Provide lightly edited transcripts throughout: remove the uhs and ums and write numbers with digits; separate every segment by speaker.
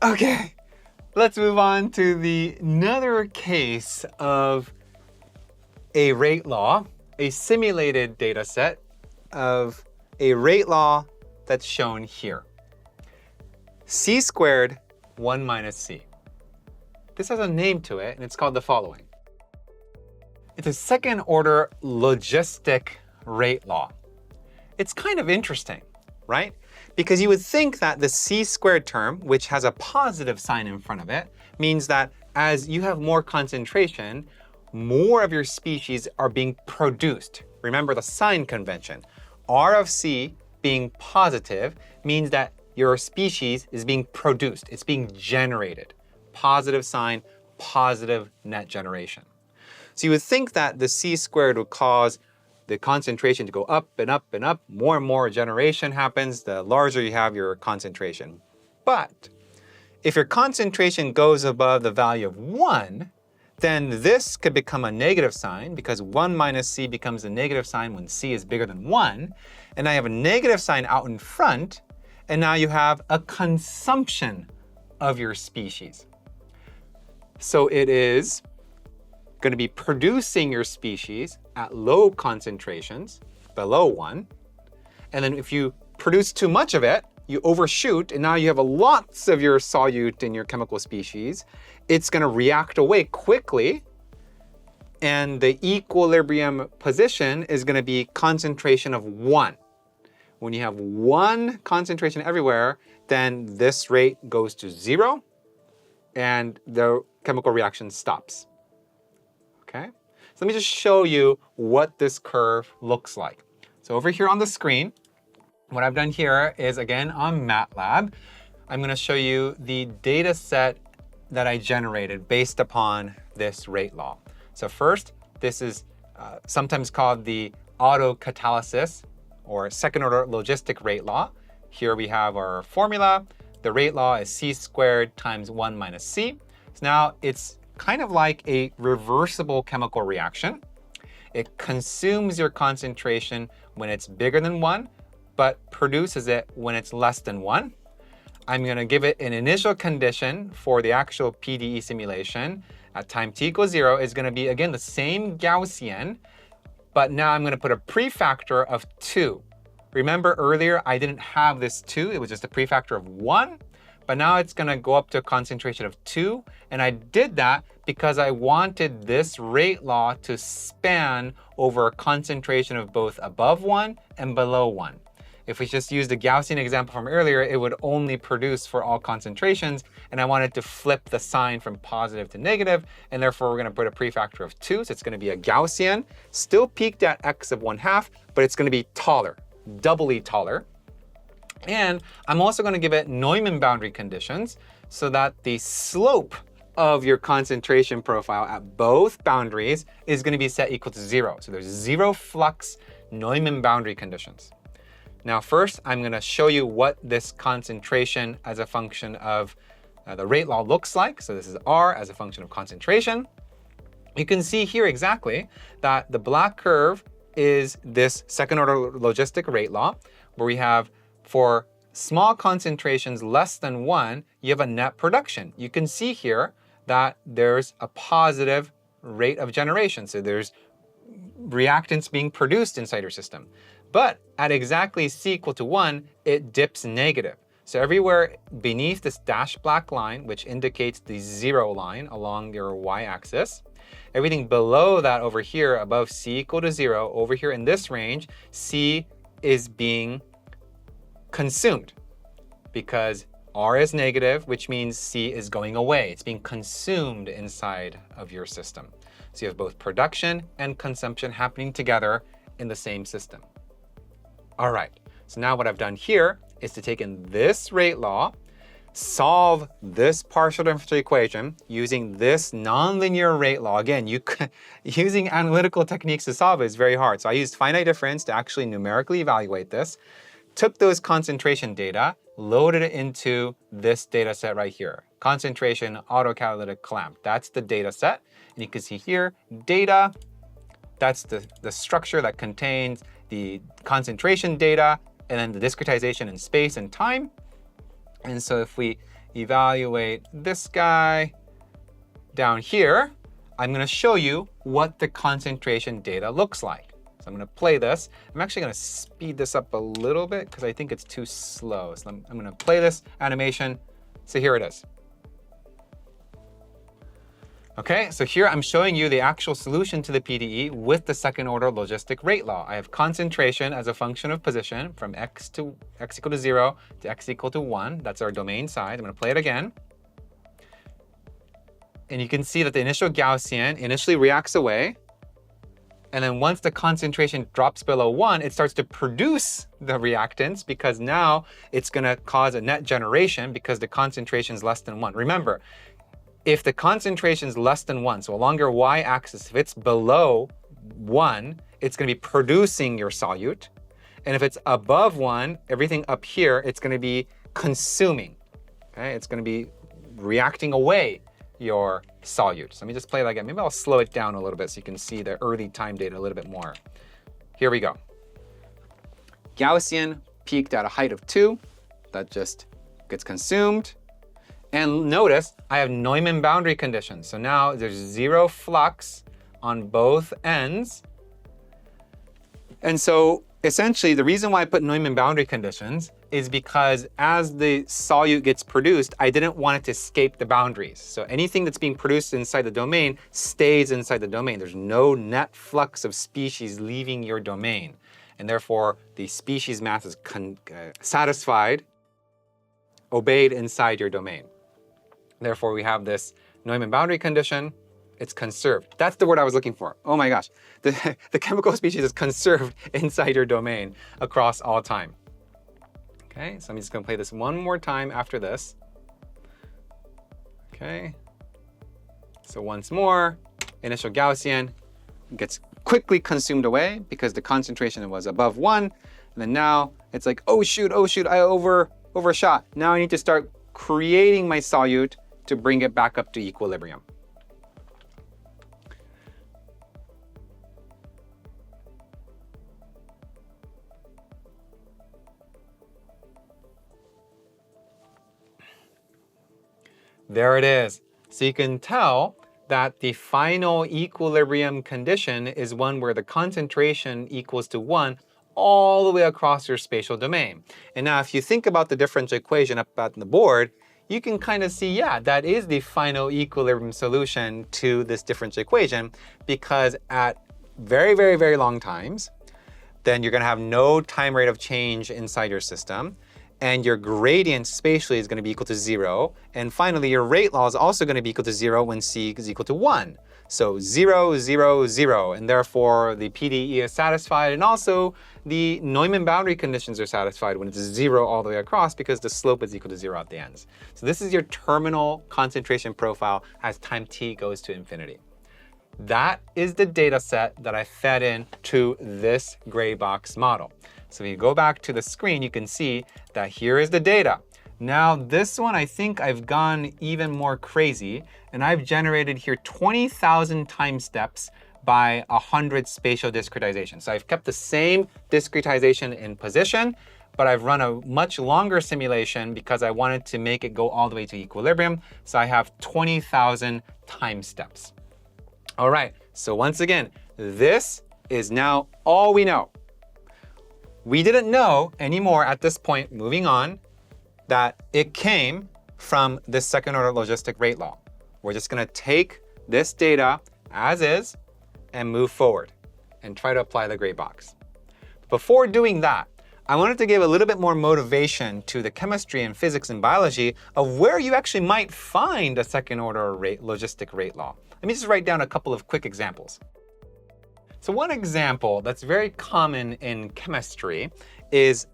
Speaker 1: Okay, let's move on to another case of a rate law, a simulated data set of a rate law that's shown here. C squared 1 minus c. This has a name to it, and it's called the following. It's a second order logistic rate law. It's kind of interesting, right? Because you would think that the c squared term, which has a positive sign in front of it, means that as you have more concentration, more of your species are being produced. Remember the sign convention. R of c being positive means that your species is being produced. It's being generated. Positive sign, positive net generation. So you would think that the c squared would cause the concentration to go up and up and up. More and more generation happens, the larger you have your concentration. But if your concentration goes above the value of 1, then this could become a negative sign because 1 minus c becomes a negative sign when c is bigger than 1. And I have a negative sign out in front, and now you have a consumption of your species. So it is going to be producing your species at low concentrations, below 1. And then if you produce too much of it, you overshoot, and now you have lots of your solute in your chemical species. It's going to react away quickly, and the equilibrium position is going to be concentration of 1. When you have 1 concentration everywhere, then this rate goes to 0, and the chemical reaction stops. Okay? So let me just show you what this curve looks like. So over here on the screen, what I've done here is, again, on MATLAB, I'm going to show you the data set that I generated based upon this rate law. So first, this is sometimes called the autocatalysis, or second order logistic rate law. Here we have our formula. The rate law is c squared times 1 minus c. So now it's kind of like a reversible chemical reaction. It consumes your concentration when it's bigger than 1, but produces it when it's less than 1. I'm going to give it an initial condition for the actual PDE simulation at time t equals 0 is going to be, again, the same Gaussian, but now I'm going to put a prefactor of 2. Remember earlier, I didn't have this 2. It was just a prefactor of 1. But now it's going to go up to a concentration of 2. And I did that because I wanted this rate law to span over a concentration of both above 1 and below 1. If we just use the Gaussian example from earlier, it would only produce for all concentrations. And I wanted to flip the sign from positive to negative. And therefore, we're going to put a prefactor of 2. So it's going to be a Gaussian, still peaked at x of 1/2, but it's going to be taller, doubly taller. And I'm also going to give it Neumann boundary conditions so that the slope of your concentration profile at both boundaries is going to be set equal to 0. So there's 0 flux Neumann boundary conditions. Now first, I'm going to show you what this concentration as a function of the rate law looks like. So this is R as a function of concentration. You can see here exactly that the black curve is this second order logistic rate law, where we have for small concentrations less than 1, you have a net production. You can see here that there's a positive rate of generation. So there's reactants being produced inside your system. But at exactly c equal to 1, it dips negative. So everywhere beneath this dashed black line, which indicates the 0 line along your y-axis, everything below that over here above c equal to 0, over here in this range, c is being consumed because R is negative, which means C is going away. It's being consumed inside of your system. So you have both production and consumption happening together in the same system. All right, so now what I've done here is to take in this rate law, solve this partial differential equation using this nonlinear rate law. Again, using analytical techniques to solve it is very hard. So I used finite difference to actually numerically evaluate this. Took those concentration data, loaded it into this data set right here. Concentration autocatalytic clamp. That's the data set. And you can see here, data, that's the structure that contains the concentration data, and then the discretization in space and time. And so if we evaluate this guy down here, I'm going to show you what the concentration data looks like. So I'm going to play this. I'm actually going to speed this up a little bit because I think it's too slow. So I'm going to play this animation. So here it is. Okay, so here I'm showing you the actual solution to the PDE with the second order logistic rate law. I have concentration as a function of position from x equal to 0 to x equal to 1. That's our domain side. I'm going to play it again. And you can see that the initial Gaussian initially reacts away. And then once the concentration drops below 1, it starts to produce the reactants because now it's going to cause a net generation because the concentration is less than 1. Remember, if the concentration is less than 1, so along your y-axis, if it's below 1, it's going to be producing your solute. And if it's above 1, everything up here, it's going to be consuming. Okay? It's going to be reacting away your solute. So let me just play that again. Maybe I'll slow it down a little bit so you can see the early time data a little bit more. Here we go. Gaussian peaked at a height of 2. That just gets consumed. And notice I have Neumann boundary conditions. So now there's 0 flux on both ends. And so essentially the reason why I put Neumann boundary conditions is because as the solute gets produced, I didn't want it to escape the boundaries. So anything that's being produced inside the domain stays inside the domain. There's no net flux of species leaving your domain. And therefore the species mass is satisfied, obeyed inside your domain. Therefore, we have this Neumann boundary condition. It's conserved. That's the word I was looking for. Oh my gosh. The chemical species is conserved inside your domain across all time. Okay, so I'm just going to play this one more time after this. Okay. So once more, initial Gaussian gets quickly consumed away because the concentration was above 1. And then now it's like, oh shoot, I overshot. Now I need to start creating my solute to bring it back up to equilibrium. There it is. So you can tell that the final equilibrium condition is one where the concentration equals to 1 all the way across your spatial domain. And now if you think about the differential equation up on the board, you can kind of see, yeah, that is the final equilibrium solution to this differential equation, because at very, very, very long times, then you're going to have no time rate of change inside your system. And your gradient spatially is going to be equal to 0. And finally, your rate law is also going to be equal to 0 when c is equal to 1. So 0, 0, 0. And therefore, the PDE is satisfied. And also, the Neumann boundary conditions are satisfied when it's 0 all the way across because the slope is equal to 0 at the ends. So this is your terminal concentration profile as time t goes to infinity. That is the data set that I fed in to this gray box model. So if you go back to the screen, you can see that here is the data. Now this one, I think I've gone even more crazy, and I've generated here 20,000 time steps by 100 spatial discretization. So I've kept the same discretization in position, but I've run a much longer simulation because I wanted to make it go all the way to equilibrium. So I have 20,000 time steps. All right, so once again, this is now all we know. We didn't know anymore at this point, moving on, that it came from this second order logistic rate law. We're just going to take this data as is and move forward and try to apply the gray box. Before doing that, I wanted to give a little bit more motivation to the chemistry and physics and biology of where you actually might find a second order logistic rate law. Let me just write down a couple of quick examples. So one example that's very common in chemistry is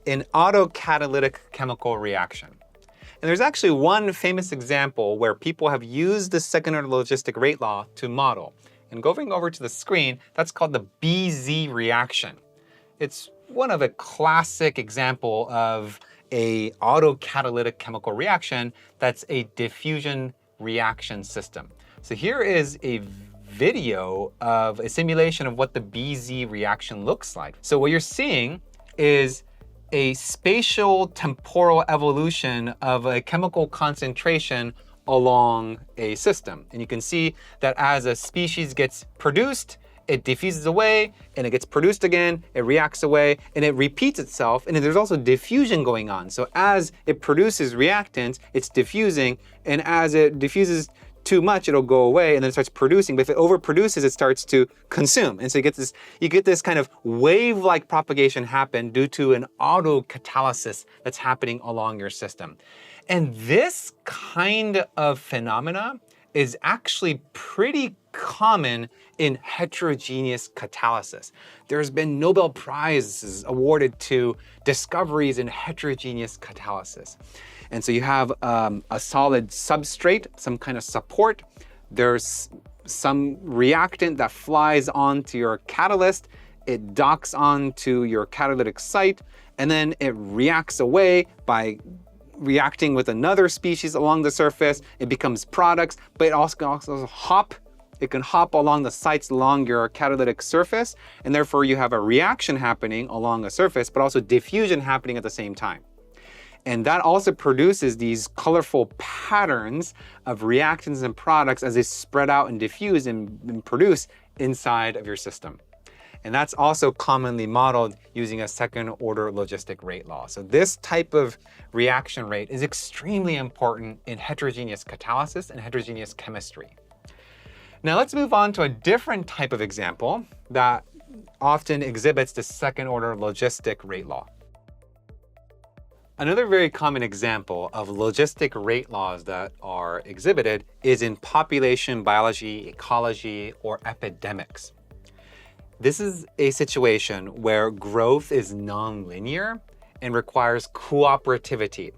Speaker 1: an autocatalytic chemical reaction. And there's actually one famous example where people have used the second order logistic rate law to model. And going over to the screen, that's called the BZ reaction. It's one of a classic example of a autocatalytic chemical reaction that's a diffusion reaction system. So here is a video of a simulation of what the BZ reaction looks like. So what you're seeing is a spatial temporal evolution of a chemical concentration along a system. And you can see that as a species gets produced, it diffuses away, and it gets produced again, it reacts away, and it repeats itself, and there's also diffusion going on. So as it produces reactants, it's diffusing, and as it diffuses too much, it'll go away, and then it starts producing. But if it overproduces, it starts to consume. And so you get this kind of wave-like propagation happen due to an autocatalysis that's happening along your system. And this kind of phenomena is actually pretty common in heterogeneous catalysis. There's been Nobel Prizes awarded to discoveries in heterogeneous catalysis. And so you have a solid substrate, some kind of support. There's some reactant that flies onto your catalyst. It docks onto your catalytic site, and then it reacts away by reacting with another species along the surface. It becomes products, but it also can hop. It can hop along the sites along your catalytic surface, and therefore you have a reaction happening along a surface, but also diffusion happening at the same time. And that also produces these colorful patterns of reactants and products as they spread out and diffuse and produce inside of your system. And that's also commonly modeled using a second-order logistic rate law. So this type of reaction rate is extremely important in heterogeneous catalysis and heterogeneous chemistry. Now let's move on to a different type of example that often exhibits the second-order logistic rate law. Another very common example of logistic rate laws that are exhibited is in population biology, ecology, or epidemics. This is a situation where growth is nonlinear and requires cooperativity.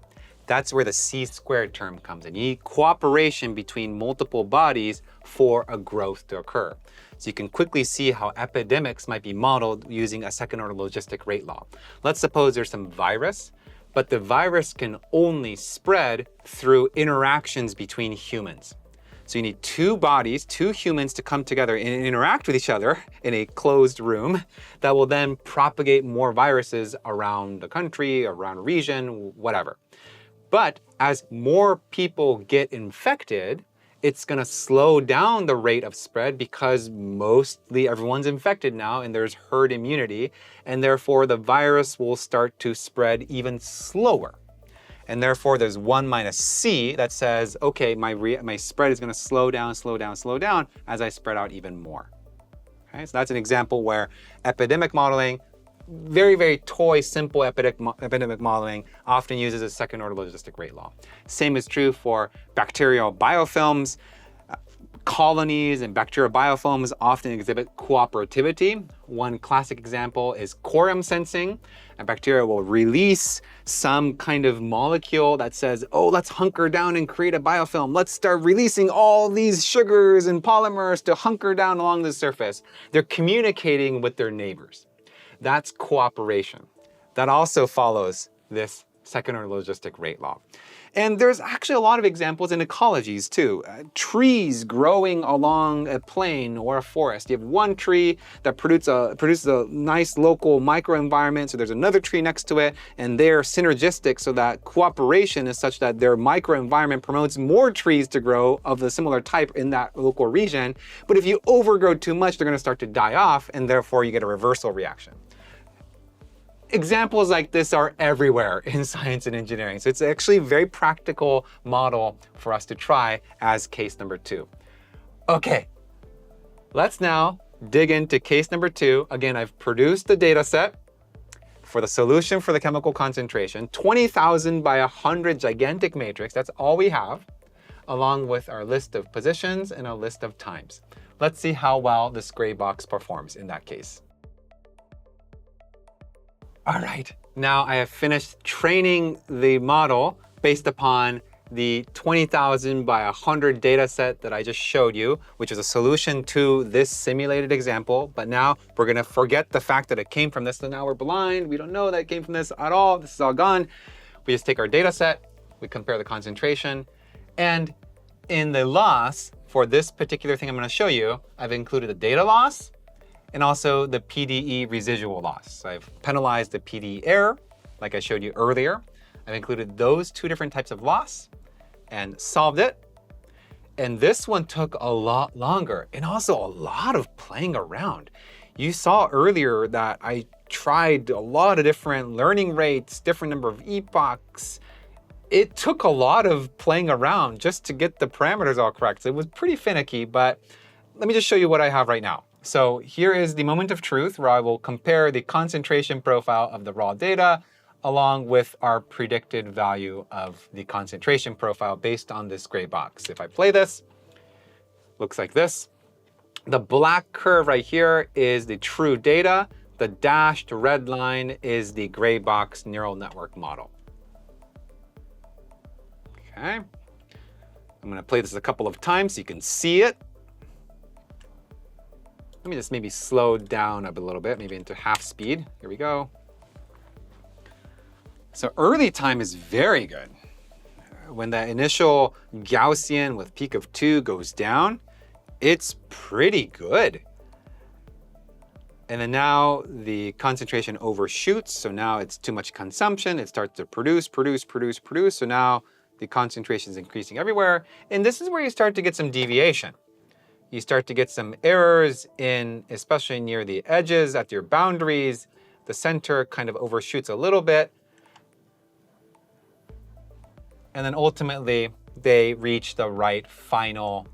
Speaker 1: That's where the C² term comes in. You need cooperation between multiple bodies for a growth to occur. So you can quickly see how epidemics might be modeled using a second-order logistic rate law. Let's suppose there's some virus, but the virus can only spread through interactions between humans. So you need two bodies, two humans, to come together and interact with each other in a closed room that will then propagate more viruses around the country, around a region, whatever. But as more people get infected, it's going to slow down the rate of spread because mostly everyone's infected now and there's herd immunity, and therefore the virus will start to spread even slower. And therefore there's 1 minus C that says, okay, my spread is going to slow down as I spread out even more. Okay, so that's an example where epidemic modeling, very, very simple epidemic modeling, often uses a second-order logistic rate law. Same is true for bacterial biofilms. Colonies and bacterial biofilms often exhibit cooperativity. One classic example is quorum sensing. A bacteria will release some kind of molecule that says, oh, let's hunker down and create a biofilm. Let's start releasing all these sugars and polymers to hunker down along the surface. They're communicating with their neighbors. That's cooperation. That also follows this second-order logistic rate law. And there's actually a lot of examples in ecologies too. Trees growing along a plain or a forest. You have one tree that produces a nice local microenvironment, so there's another tree next to it, and they're synergistic so that cooperation is such that their microenvironment promotes more trees to grow of the similar type in that local region. But if you overgrow too much, they're going to start to die off, and therefore you get a reversal reaction. Examples like this are everywhere in science and engineering. So it's actually a very practical model for us to try as case number 2. Okay, let's now dig into case number 2. Again, I've produced the data set for the solution for the chemical concentration, 20,000 by 100 gigantic matrix. That's all we have, along with our list of positions and a list of times. Let's see how well this gray box performs in that case. All right, now I have finished training the model based upon the 20,000 by 100 data set that I just showed you, which is a solution to this simulated example. But now we're going to forget the fact that it came from this. So now we're blind. We don't know that it came from this at all. This is all gone. We just take our data set, we compare the concentration, and in the loss for this particular thing I'm going to show you, I've included the data loss and also the PDE residual loss. So I've penalized the PDE error like I showed you earlier. I've included those two different types of loss and solved it. And this one took a lot longer and also a lot of playing around. You saw earlier that I tried a lot of different learning rates, different number of epochs. It took a lot of playing around just to get the parameters all correct. So it was pretty finicky, but let me just show you what I have right now. So here is the moment of truth where I will compare the concentration profile of the raw data along with our predicted value of the concentration profile based on this gray box. If I play this, looks like this. The black curve right here is the true data. The dashed red line is the gray box neural network model. Okay. I'm going to play this a couple of times so you can see it. Let me just maybe slow down a little bit, maybe into half speed. Here we go. So early time is very good. When the initial Gaussian with peak of 2 goes down, it's pretty good. And then now the concentration overshoots. So now it's too much consumption. It starts to produce. So now the concentration is increasing everywhere. And this is where you start to get some deviation. You start to get some errors in, especially near the edges at your boundaries. The center kind of overshoots a little bit. And then ultimately, they reach the right final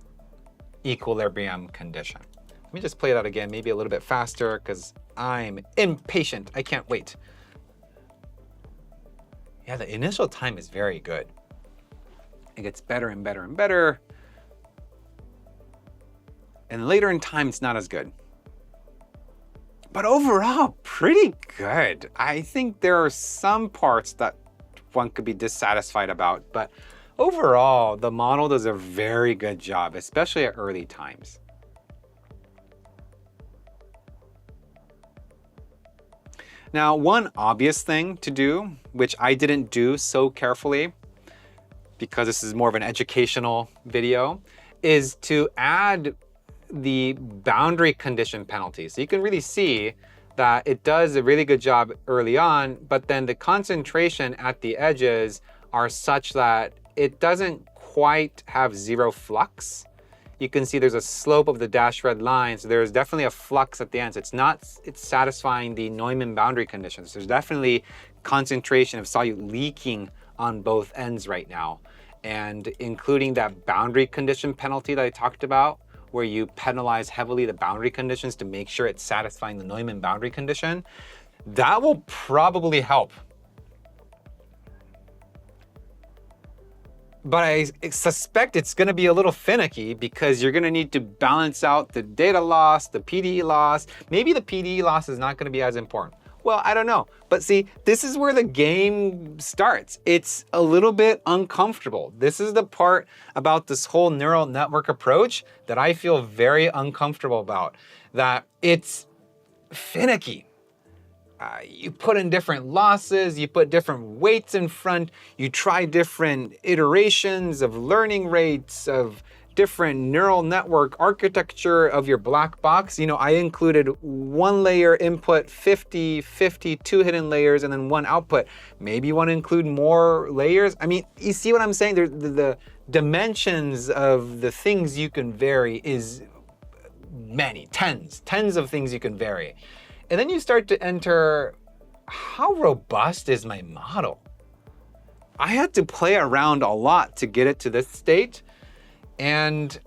Speaker 1: equilibrium condition. Let me just play that again, maybe a little bit faster, because I'm impatient. I can't wait. Yeah, the initial time is very good. It gets better and better and better. And later in time, it's not as good. But overall, pretty good. I think there are some parts that one could be dissatisfied about, but overall, the model does a very good job, especially at early times. Now, one obvious thing to do, which I didn't do so carefully, because this is more of an educational video, is to add the boundary condition penalty. So you can really see that it does a really good job early on, but then the concentration at the edges are such that it doesn't quite have zero flux. You can see there's a slope of the dashed red line, so there's definitely a flux at the end. So it's satisfying the Neumann boundary conditions. There's definitely concentration of solute leaking on both ends right now. And including that boundary condition penalty that I talked about, where you penalize heavily the boundary conditions to make sure it's satisfying the Neumann boundary condition, that will probably help. But I suspect it's going to be a little finicky because you're going to need to balance out the data loss, the PDE loss. Maybe the PDE loss is not going to be as important. Well, I don't know. But see, this is where the game starts. It's a little bit uncomfortable. This is the part about this whole neural network approach that I feel very uncomfortable about, that it's finicky. You put in different losses, you put different weights in front, you try different iterations of learning rates, of different neural network architecture of your black box. You know, I included 1 layer input, 50, 2 hidden layers, and then 1 output. Maybe you want to include more layers. I mean, you see what I'm saying? The dimensions of the things you can vary is many, tens of things you can vary. And then you start to enter, how robust is my model? I had to play around a lot to get it to this state. And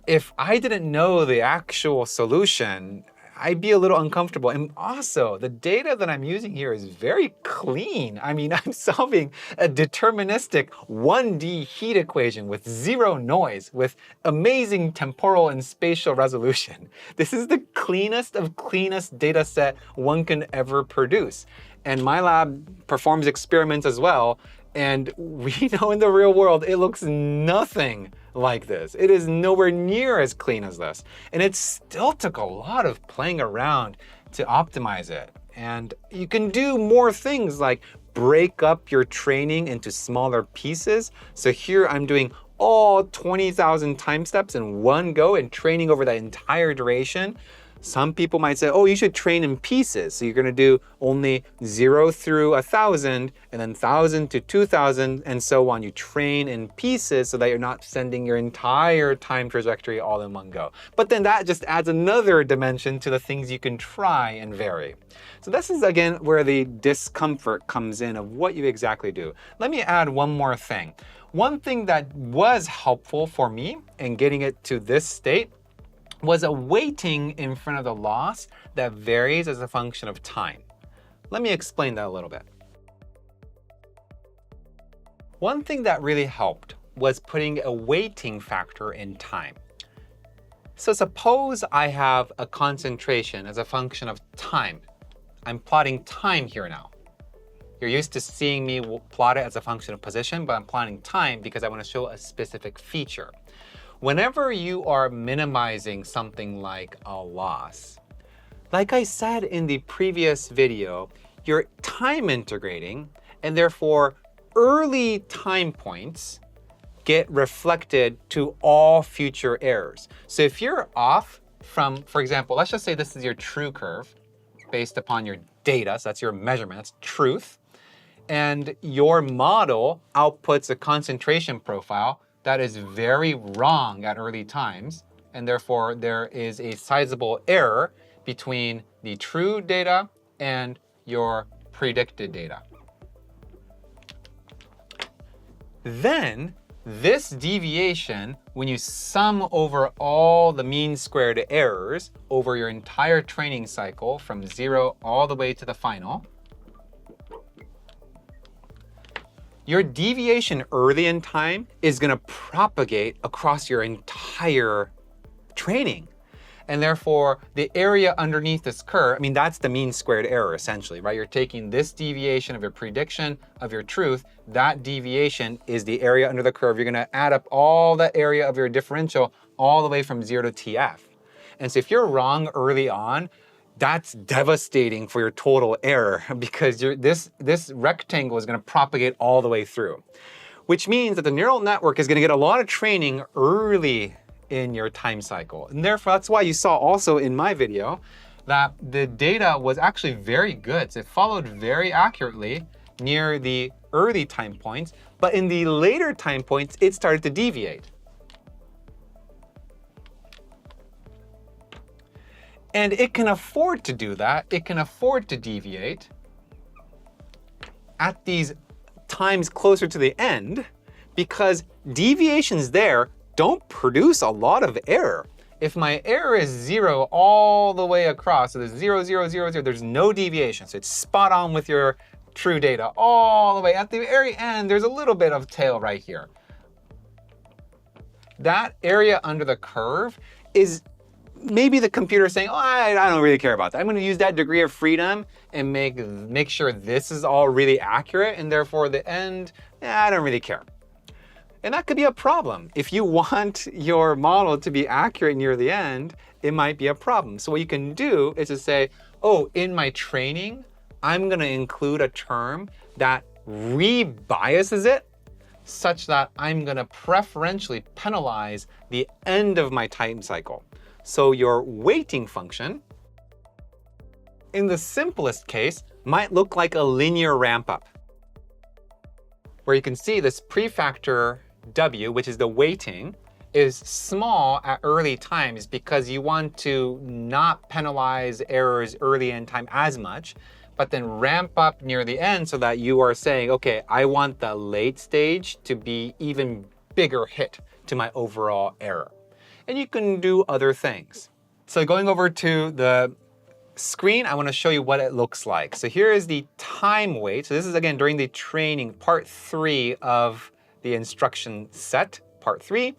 Speaker 1: if I didn't know the actual solution, I'd be a little uncomfortable. And also, the data that I'm using here is very clean. I mean, I'm solving a deterministic 1D heat equation with zero noise, with amazing temporal and spatial resolution. This is the cleanest of cleanest data set one can ever produce. And my lab performs experiments as well. And we know in the real world, it looks nothing like this. It is nowhere near as clean as this. And it still took a lot of playing around to optimize it. And you can do more things like break up your training into smaller pieces. So here I'm doing all 20,000 time steps in one go and training over that entire duration. Some people might say, oh, you should train in pieces. So you're going to do only 0 through 1,000, and then 1,000 to 2,000, and so on. You train in pieces so that you're not sending your entire time trajectory all in one go. But then that just adds another dimension to the things you can try and vary. So this is, again, where the discomfort comes in of what you exactly do. Let me add one more thing. One thing that was helpful for me in getting it to this state was a weighting in front of the loss that varies as a function of time. Let me explain that a little bit. One thing that really helped was putting a weighting factor in time. So suppose I have a concentration as a function of time. I'm plotting time here now. You're used to seeing me plot it as a function of position, but I'm plotting time because I want to show a specific feature. Whenever you are minimizing something like a loss, like I said in the previous video, you're time integrating, and therefore early time points get reflected to all future errors. So if you're off from, for example, let's just say this is your true curve based upon your data, so that's your measurement, that's truth, and your model outputs a concentration profile that is very wrong at early times, and therefore there is a sizable error between the true data and your predicted data. Then this deviation, when you sum over all the mean squared errors over your entire training cycle from 0 all the way to the final, your deviation early in time is going to propagate across your entire training. And therefore, the area underneath this curve, I mean, that's the mean squared error, essentially, right? You're taking this deviation of your prediction of your truth. That deviation is the area under the curve. You're going to add up all the area of your differential all the way from 0 to TF. And so if you're wrong early on, that's devastating for your total error because this rectangle is going to propagate all the way through, which means that the neural network is going to get a lot of training early in your time cycle. And therefore, that's why you saw also in my video that the data was actually very good. So it followed very accurately near the early time points, but in the later time points, it started to deviate. And it can afford to do that. It can afford to deviate at these times closer to the end because deviations there don't produce a lot of error. If my error is 0 all the way across, so there's 0, 0, 0, 0, there's no deviation. So it's spot on with your true data all the way. At the very end, there's a little bit of tail right here. That area under the curve is maybe the computer saying, oh, I don't really care about that. I'm going to use that degree of freedom and make sure this is all really accurate, and therefore the end, I don't really care. And that could be a problem. If you want your model to be accurate near the end, it might be a problem. So what you can do is to say, oh, in my training, I'm going to include a term that rebiases it such that I'm going to preferentially penalize the end of my time cycle. So your weighting function, in the simplest case, might look like a linear ramp up, where you can see this prefactor W, which is the weighting, is small at early times because you want to not penalize errors early in time as much, but then ramp up near the end so that you are saying, okay, I want the late stage to be even bigger hit to my overall error. And you can do other things. So going over to the screen, I want to show you what it looks like. So here is the time weight. So this is, again, during the training, part 3 of the instruction set, part 3.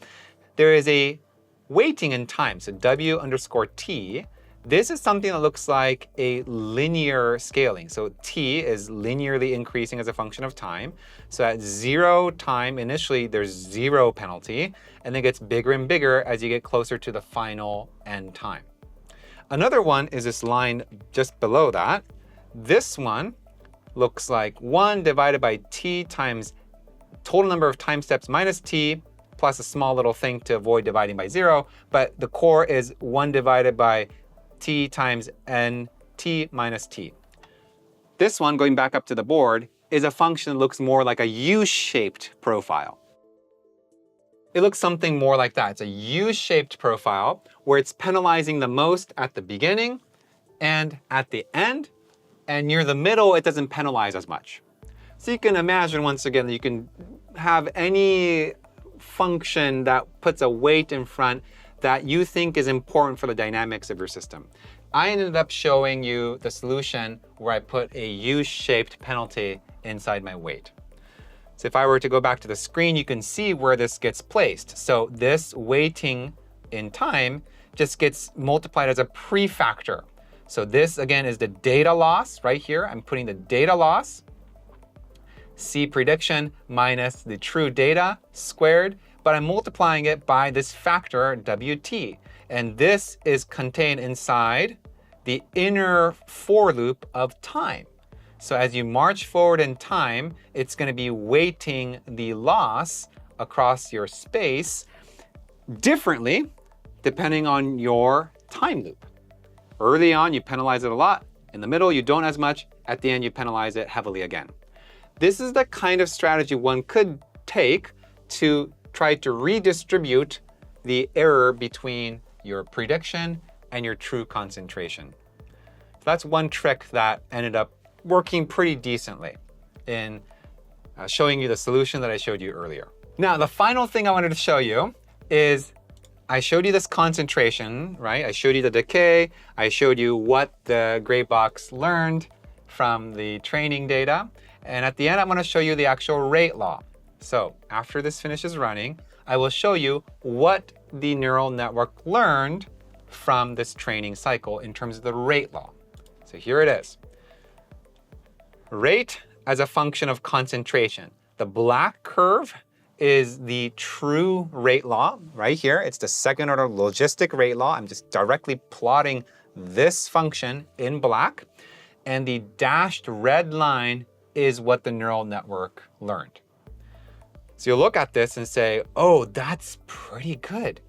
Speaker 1: There is a weighting in time, so W underscore T. This is something that looks like a linear scaling. So T is linearly increasing as a function of time. So at 0 time, initially there's 0 penalty, and then it gets bigger and bigger as you get closer to the final end time. Another one is this line just below that. This one looks like 1 divided by T times total number of time steps minus T plus a small little thing to avoid dividing by 0. But the core is 1 divided by t times nt minus t. This one, going back up to the board, is a function that looks more like a U-shaped profile. It looks something more like that. It's a U-shaped profile where it's penalizing the most at the beginning and at the end, and near the middle, it doesn't penalize as much. So you can imagine, once again, you can have any function that puts a weight in front that you think is important for the dynamics of your system. I ended up showing you the solution where I put a U-shaped penalty inside my weight. So if I were to go back to the screen, you can see where this gets placed. So this weighting in time just gets multiplied as a prefactor. So this, again, is the data loss right here. I'm putting the data loss, C prediction minus the true data squared, but I'm multiplying it by this factor, WT. And this is contained inside the inner for loop of time. So as you march forward in time, it's going to be weighting the loss across your space differently depending on your time loop. Early on, you penalize it a lot. In the middle, you don't as much. At the end, you penalize it heavily again. This is the kind of strategy one could take to try to redistribute the error between your prediction and your true concentration. So that's one trick that ended up working pretty decently in showing you the solution that I showed you earlier. Now, the final thing I wanted to show you is I showed you this concentration, right? I showed you the decay. I showed you what the gray box learned from the training data. And at the end, I'm going to show you the actual rate law. So after this finishes running, I will show you what the neural network learned from this training cycle in terms of the rate law. So here it is. Rate as a function of concentration. The black curve is the true rate law right here. It's the second order logistic rate law. I'm just directly plotting this function in black. And the dashed red line is what the neural network learned. So you'll look at this and say, oh, that's pretty good.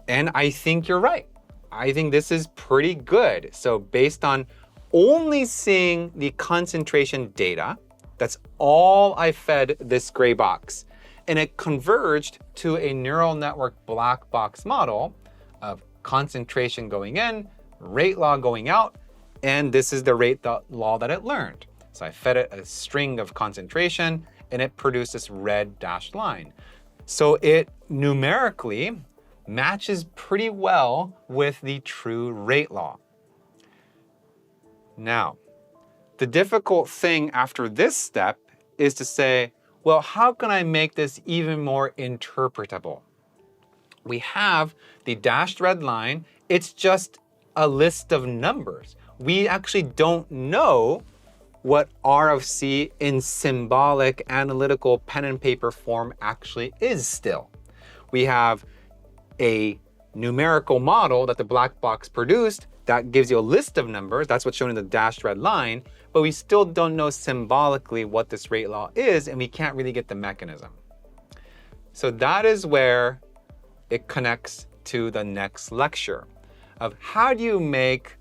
Speaker 1: And I think you're right. I think this is pretty good. So based on only seeing the concentration data, that's all I fed this gray box. And it converged to a neural network black box model of concentration going in, rate law going out, and this is the rate law that it learned. So I fed it a string of concentration, and it produced this red dashed line. So it numerically matches pretty well with the true rate law. Now, the difficult thing after this step is to say, well, how can I make this even more interpretable? We have the dashed red line. It's just a list of numbers. We actually don't know what R of C in symbolic analytical pen and paper form actually is still. We have a numerical model that the black box produced that gives you a list of numbers. That's what's shown in the dashed red line. But we still don't know symbolically what this rate law is, and we can't really get the mechanism. So that is where it connects to the next lecture of how do you make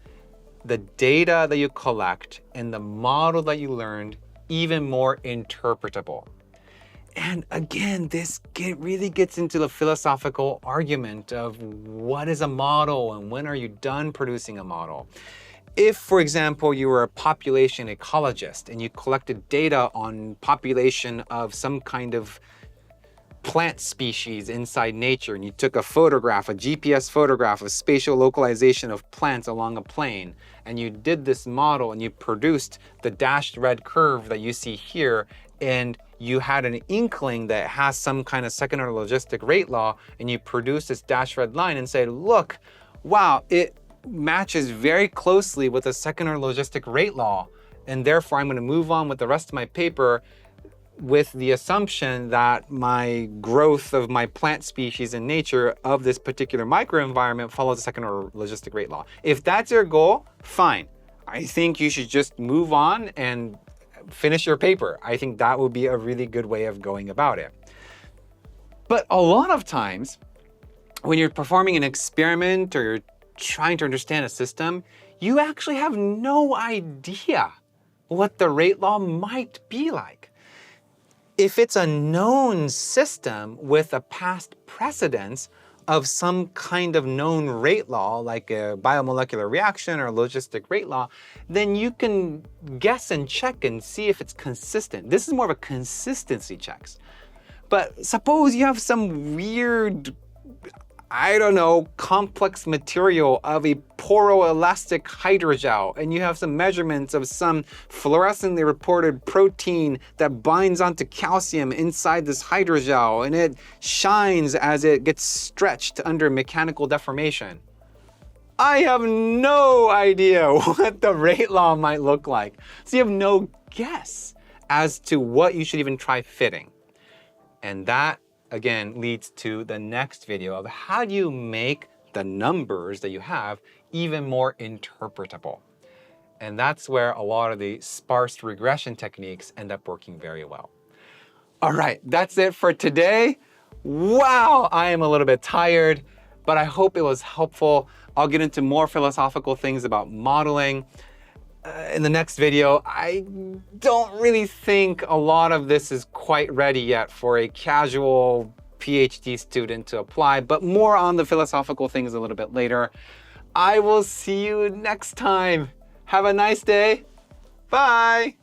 Speaker 1: the data that you collect and the model that you learned even more interpretable. And again, this really gets into the philosophical argument of what is a model and when are you done producing a model. If, for example, you were a population ecologist and you collected data on population of some kind of plant species inside nature, and you took a photograph, a GPS photograph of spatial localization of plants along a plane, and you did this model and you produced the dashed red curve that you see here, and you had an inkling that it has some kind of second order logistic rate law, and you produced this dashed red line and said, look, wow, it matches very closely with the second order logistic rate law, and therefore I'm going to move on with the rest of my paper with the assumption that my growth of my plant species in nature of this particular microenvironment follows the second order logistic rate law. If that's your goal, fine. I think you should just move on and finish your paper. I think that would be a really good way of going about it. But a lot of times when you're performing an experiment or you're trying to understand a system, you actually have no idea what the rate law might be like. If it's a known system with a past precedence of some kind of known rate law, like a biomolecular reaction or logistic rate law, then you can guess and check and see if it's consistent. This is more of a consistency checks. But suppose you have some weird, I don't know, complex material of a poroelastic hydrogel, and you have some measurements of some fluorescently reported protein that binds onto calcium inside this hydrogel, and it shines as it gets stretched under mechanical deformation. I have no idea what the rate law might look like. So you have no guess as to what you should even try fitting. And that again leads to the next video of how do you make the numbers that you have even more interpretable. And that's where a lot of the sparse regression techniques end up working very well. All right, that's it for today. Wow, I am a little bit tired, but I hope it was helpful. I'll get into more philosophical things about modeling in the next video. I don't really think a lot of this is quite ready yet for a casual PhD student to apply, but more on the philosophical things a little bit later. I will see you next time. Have a nice day. Bye.